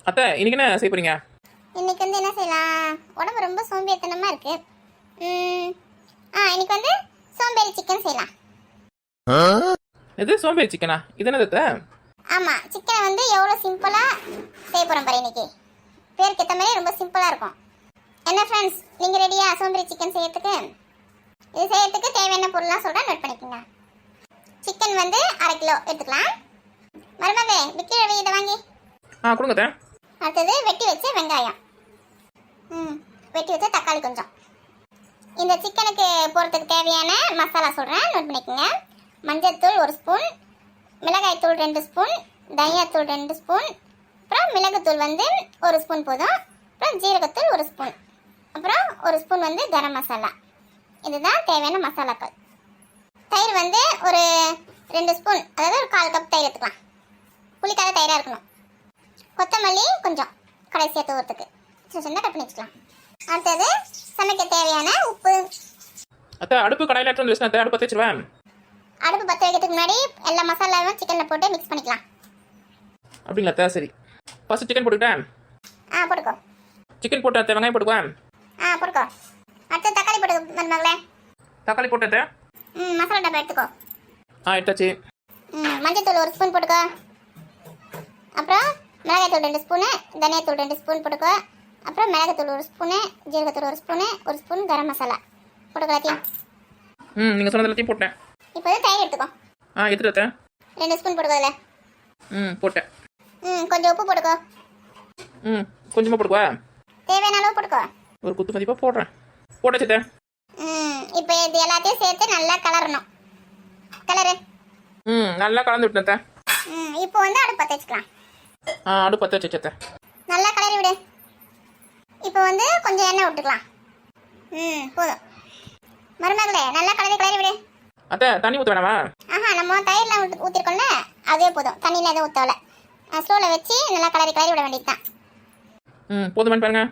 அத்தை இன்னைக்கு என்ன செய்ய போறீங்க? இன்னைக்கு வந்து என்ன செய்யலாம்? உடம்பு ரொம்ப சோம்பேறித்தனமா இருக்கு. இன்னைக்கு வந்து சோம்பேறி சிக்கன் செய்யலாம். எது சோம்பேறி சிக்கனா? இது என்னது அத்தை? ஆமா, சிக்கனை வந்து எவ்வளவு சிம்பிளா செய்ய போறோம் பாரு இன்னைக்கு. பேருக்கு ஏற்ற மாதிரி ரொம்ப சிம்பிளா இருக்கும். என்ன ஃப்ரெண்ட்ஸ், நீங்க ரெடியா சோம்பேறி சிக்கன் செய்யறதுக்கு? இது செய்யறதுக்கு தேவையான பொருள்லாம் சொல்றேன், நோட் பண்ணிக்கோங்க. சிக்கன் வந்து 1/2 கிலோ எடுத்துக்கலாம். மருமகளே, விக்கி ரவி இதை வாங்கி. கொடுங்க அத்தை. அடுத்தது வெட்டி வச்ச வெங்காயம், வெட்டி வச்ச தக்காளி கொஞ்சம். இந்த சிக்கனுக்கு போகிறதுக்கு தேவையான மசாலா சொல்கிறேன், நோட் பண்ணிக்கோங்க. மஞ்சள்தூள் 1 ஸ்பூன், மிளகாய்த்தூள் 2 ஸ்பூன், தனியாத்தூள் 2 ஸ்பூன், அப்புறம் மிளகுத்தூள் வந்து 1 ஸ்பூன் போதும், அப்புறம் ஜீரகத்தூள் 1 ஸ்பூன், அப்புறம் 1 ஸ்பூன் வந்து கரம் மசாலா. இதுதான் தேவையான மசாலாக்கள். தயிர் வந்து ஒரு 2 ஸ்பூன், அதாவது ஒரு 1/4 கப் தயிர் எடுத்துக்கலாம். புளிக்காத தயிராக இருக்கணும். கொத்தமல்லி கொஞ்சம் கடைசியாக தூரத்துக்கு சின்ன கட் பண்ணி வச்சுக்கலாம். அடுத்தது சமைக்க தேவையான உப்பு. அத்தை அடுப்பு கடையில் எடுத்து வந்து வச்சு அத்தை அடுப்பு பற்ற வச்சிருவேன். அடுப்பு பற்ற வைக்கிறதுக்கு முன்னாடி எல்லா மசாலாவும் சிக்கனில் போட்டு மிக்ஸ் பண்ணிக்கலாம். அப்படிங்களா அத்தை? சரி, ஃபர்ஸ்ட் சிக்கன் போட்டுக்கிட்டேன். போட்டுக்கோ. சிக்கன் போட்டு அத்தை வெங்காயம் போட்டுக்குவேன். போட்டுக்கோ. அடுத்து தக்காளி போட்டுக்கோ மருமகளே. தக்காளி போட்டு அத்தை. மசாலா டப்பா எடுத்துக்கோ. எடுத்தாச்சு. மஞ்சள்தூள் 1 ஸ்பூன் போட்டுக்கோ. அப்புறம் மிளகாய்த்தூள் 2 ஸ்பூனு, தனியாத்தூள் 2 ஸ்பூன் போட்டுக்கோ. அப்புறம் மிளகுத்தூள் 1 ஸ்பூனு, ஜீரகத்தூள் 1 ஸ்பூனு, 1 ஸ்பூன் கரம் மசாலா போட்டுக்கோ எல்லாத்தையும். நீங்கள் சொன்னது எல்லாத்தையும் போட்டேன். இப்போ வந்து தயிர் எடுத்துக்கோ. எடுத்துட்டு அத்தை. 2 ஸ்பூன் போட்டுக்கோ அதில். போட்டேன். கொஞ்சம் உப்பு போட்டுக்கோ. கொஞ்சமாக போட்டுக்குவா? தேவையான அளவு போட்டுக்கோ. ஒரு குத்து மதிப்பாக போடுறேன். போட்டாச்சு அத்தை. இப்போ இது எல்லாத்தையும் சேர்த்து நல்லா கலரணும். கலரு. நல்லா கலந்து விட்டேன் அத்தை. இப்போ வந்து அடுப்பு பற்ற வச்சுக்கலாம். அடுப்பு பற்ற வச்சு அத்தை. நல்லா கலரி விடு. இப்போ வந்து கொஞ்சம் எண்ணெய் விட்டுக்கலாம். போதும். மருமகளே, நல்லா கலரி விடு. அத்தை தண்ணி ஊற்ற வேணாமா? நம்ம தயிர்லாம் ஊற்றிருக்கோம்ல, அதே போதும். தண்ணியில் எதுவும் ஊற்றல. ஸ்லோவில் வச்சு நல்லா கலரி விட வேண்டியது தான். போதுமானு பாருங்க.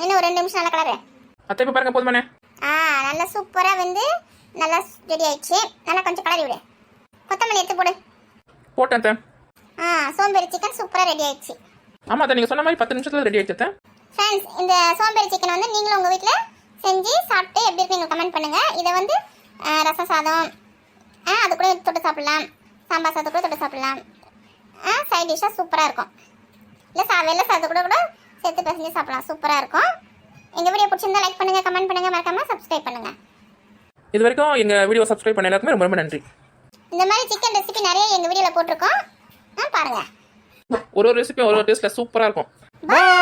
இன்னும் ஒரு 2 நிமிஷம் நல்லா கலரு. அத்தை இப்போ பாருங்க, போதுமானே? நல்லா சூப்பராக வந்து நல்லா ரெடி ஆயிடுச்சு. நல்லா கொஞ்சம் கலரி விடு. கொத்தமல்லி எடுத்து போடு. போட்டேன் அத்தை. சோம்பேறி சிக்கன் சூப்பராக ரெடி ஆயிடுச்சு. ஆமாம் அத்தை, நீங்கள் சொன்ன மாதிரி 10 நிமிஷத்தில் ரெடி ஆயிடுச்சு அத்தை. ஃப்ரெண்ட்ஸ், இந்த சோம்பேறி சிக்கன் வந்து நீங்களும் உங்கள் வீட்டில் செஞ்சு சாப்பிட்டு எப்படி இருக்கு நீங்கள் கமெண்ட் பண்ணுங்கள். இதை வந்து ரசம் சாதம் அது கூட தொட்டு சாப்பிட்லாம். சாம்பார் சாதம் கூட தொட்டு சாப்பிட்லாம். சைட் டிஷ்ஷாக சூப்பராக இருக்கும். இல்லை வெள்ளை சாதத்தை கூட சேர்த்து பிசைஞ்சு சாப்பிடலாம். சூப்பராக இருக்கும். எங்கள் வீடியோ பிடிச்சிருந்தா லைக் பண்ணுங்கள், கமெண்ட் பண்ணுங்கள், மறக்காமல் சப்ஸ்கிரைப் பண்ணுங்கள். இது வரைக்கும் எங்கள் வீடியோ சப்ஸ்கிரைப் பண்ண எல்லாருக்குமே ரொம்ப ரொம்ப நன்றி. இந்த மாதிரி சிக்கன் ரெசிபி நிறைய எங்கள் வீடியோவில் போட்டிருக்கோம், பாருங்கள். ஒரு ரெசிபி ஒரு டேஸ்ட்டில் சூப்பராக இருக்கும். பாய்.